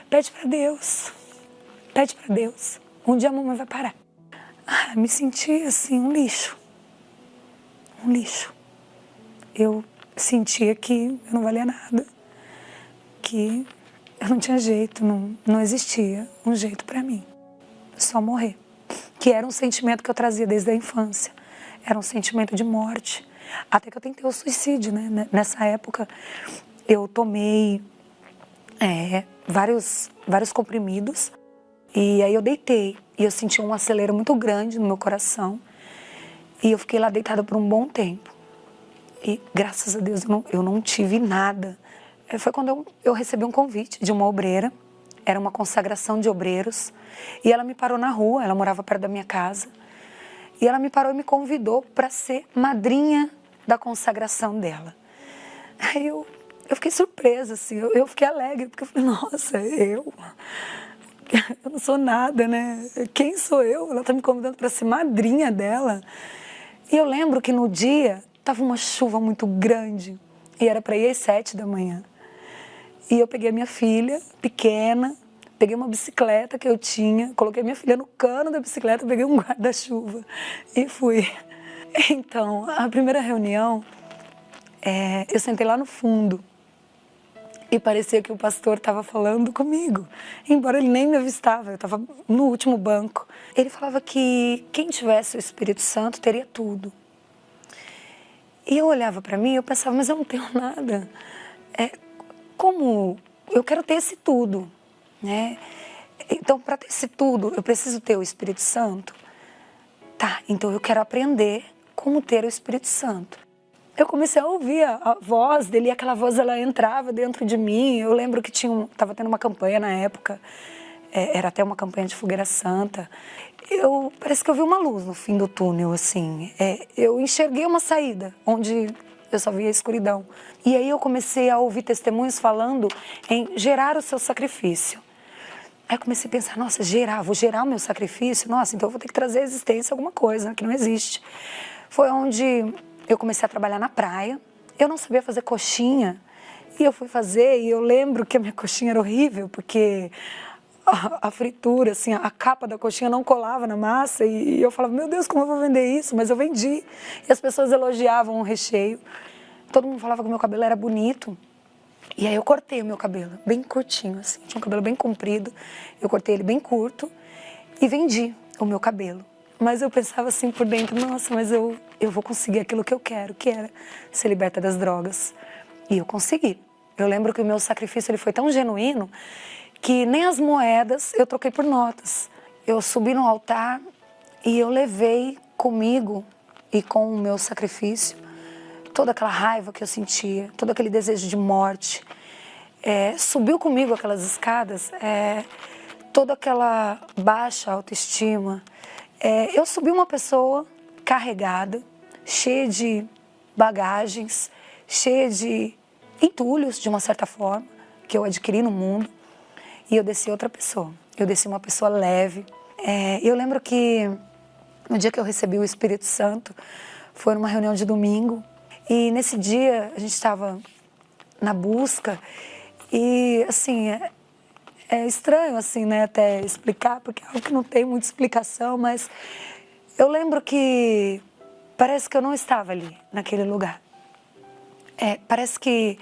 pede para Deus, um dia a mamãe vai parar. Me sentia assim, um lixo. Eu sentia que eu não valia nada, que eu não tinha jeito, não existia um jeito para mim, só morrer. Que era um sentimento que eu trazia desde a infância, era um sentimento de morte, até que eu tentei o suicídio, né? Nessa época eu tomei vários comprimidos e aí eu deitei e eu senti um acelero muito grande no meu coração e eu fiquei lá deitada por um bom tempo e graças a Deus eu não tive nada. Foi quando eu recebi um convite de uma obreira, era uma consagração de obreiros, e ela me parou na rua, ela morava perto da minha casa, e ela me parou e me convidou para ser madrinha da consagração dela. Aí eu fiquei surpresa, assim, eu fiquei alegre, porque eu falei, nossa, eu não sou nada, né? Quem sou eu? Ela está me convidando para ser madrinha dela. E eu lembro que no dia estava uma chuva muito grande, e era para ir às 7 da manhã. E eu peguei a minha filha, pequena, peguei uma bicicleta que eu tinha, coloquei minha filha no cano da bicicleta, peguei um guarda-chuva e fui. Então, a primeira reunião, eu sentei lá no fundo, E parecia que o pastor estava falando comigo, embora ele nem me avistava, eu estava no último banco. Ele falava que quem tivesse o Espírito Santo teria tudo. E eu olhava para mim e eu pensava, mas eu não tenho nada. Como eu quero ter esse tudo, né? Então, para ter esse tudo, eu preciso ter o Espírito Santo. Tá, então eu quero aprender como ter o Espírito Santo. Eu comecei a ouvir a voz dele, e aquela voz ela entrava dentro de mim. Eu lembro que estava tendo uma campanha na época, era até uma campanha de fogueira santa. Parece que eu vi uma luz no fim do túnel, assim. Eu enxerguei uma saída, onde eu só via a escuridão. E aí eu comecei a ouvir testemunhos falando em gerar o seu sacrifício. Aí eu comecei a pensar, nossa, vou gerar o meu sacrifício? Nossa, então eu vou ter que trazer à existência alguma coisa que não existe. Foi onde eu comecei a trabalhar na praia. Eu não sabia fazer coxinha. E eu fui fazer, e eu lembro que a minha coxinha era horrível, porque a fritura, assim, a capa da coxinha não colava na massa. E eu falava, meu Deus, como eu vou vender isso? Mas eu vendi. E as pessoas elogiavam o recheio. Todo mundo falava que o meu cabelo era bonito. E aí eu cortei o meu cabelo, bem curtinho, assim. Tinha um cabelo bem comprido. Eu cortei ele bem curto e vendi o meu cabelo. Mas eu pensava assim por dentro, nossa, mas eu vou conseguir aquilo que eu quero, que era ser liberta das drogas. E eu consegui. Eu lembro que o meu sacrifício ele foi tão genuíno que nem as moedas eu troquei por notas. Eu subi no altar e eu levei comigo e com o meu sacrifício toda aquela raiva que eu sentia, todo aquele desejo de morte. Subiu comigo aquelas escadas, toda aquela baixa autoestima. Eu subi uma pessoa carregada, cheia de bagagens, cheia de entulhos, de uma certa forma, que eu adquiri no mundo, e eu desci outra pessoa. Eu desci uma pessoa leve. Eu lembro que no dia que eu recebi o Espírito Santo, foi numa reunião de domingo, e nesse dia a gente estava na busca, e assim, é estranho assim, né, até explicar, porque é algo que não tem muita explicação, mas eu lembro que parece que eu não estava ali, naquele lugar. Parece que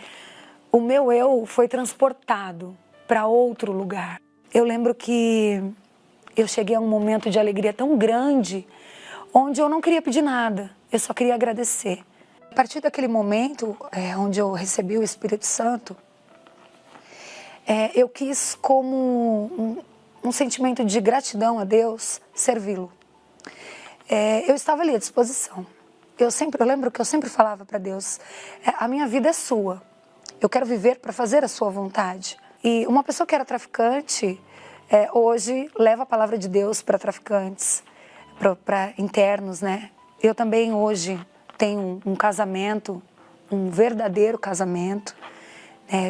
o meu eu foi transportado para outro lugar. Eu lembro que eu cheguei a um momento de alegria tão grande, onde eu não queria pedir nada, eu só queria agradecer. A partir daquele momento, onde eu recebi o Espírito Santo, eu quis, como um sentimento de gratidão a Deus, servi-lo. Eu estava ali à disposição. Eu lembro que eu sempre falava para Deus, a minha vida é sua, eu quero viver para fazer a sua vontade. E uma pessoa que era traficante, hoje leva a palavra de Deus para traficantes, para internos, né? Eu também hoje tenho um casamento, um verdadeiro casamento.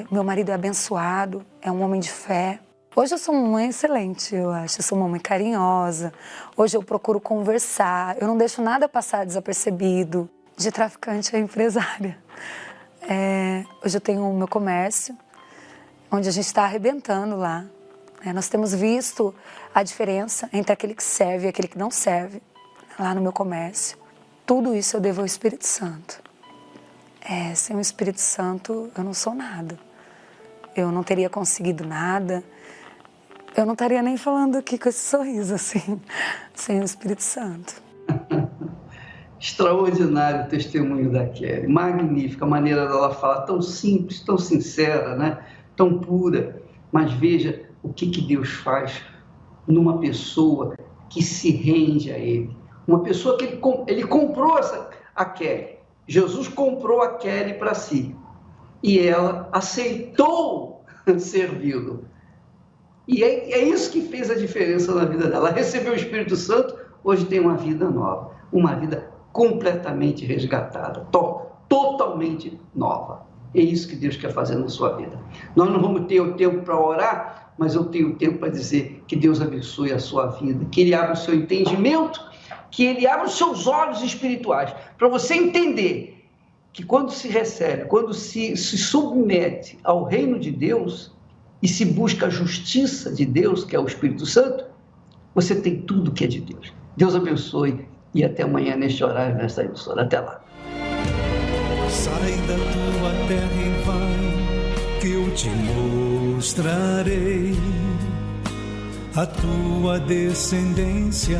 Meu marido é abençoado, é um homem de fé. Hoje eu sou uma mãe excelente, eu acho. Eu sou uma mãe carinhosa. Hoje eu procuro conversar, eu não deixo nada passar desapercebido. De traficante a empresária. Hoje eu tenho o meu comércio, onde a gente está arrebentando lá. Nós temos visto a diferença entre aquele que serve e aquele que não serve, lá no meu comércio. Tudo isso eu devo ao Espírito Santo. Sem o Espírito Santo eu não sou nada. Eu não teria conseguido nada. Eu não estaria nem falando aqui com esse sorriso assim, sem o Espírito Santo. Extraordinário o testemunho da Kelly. Magnífica a maneira dela falar, tão simples, tão sincera, né? Tão pura. Mas veja o que Deus faz numa pessoa que se rende a Ele. Uma pessoa que ele comprou a Kelly. Jesus comprou a Kelly para si. E ela aceitou servi-lo. E é isso que fez a diferença na vida dela. Ela recebeu o Espírito Santo, hoje tem uma vida nova. Uma vida completamente resgatada. Totalmente nova. É isso que Deus quer fazer na sua vida. Nós não vamos ter o tempo para orar, mas eu tenho tempo para dizer que Deus abençoe a sua vida. Que Ele abra o seu entendimento, que Ele abra os seus olhos espirituais, para você entender que quando se recebe, quando se submete ao reino de Deus e se busca a justiça de Deus, que é o Espírito Santo, você tem tudo que é de Deus. Deus abençoe e até amanhã neste horário, nesta emissora. Até lá. Sai da tua terra e vai, que eu te mostrarei a tua descendência.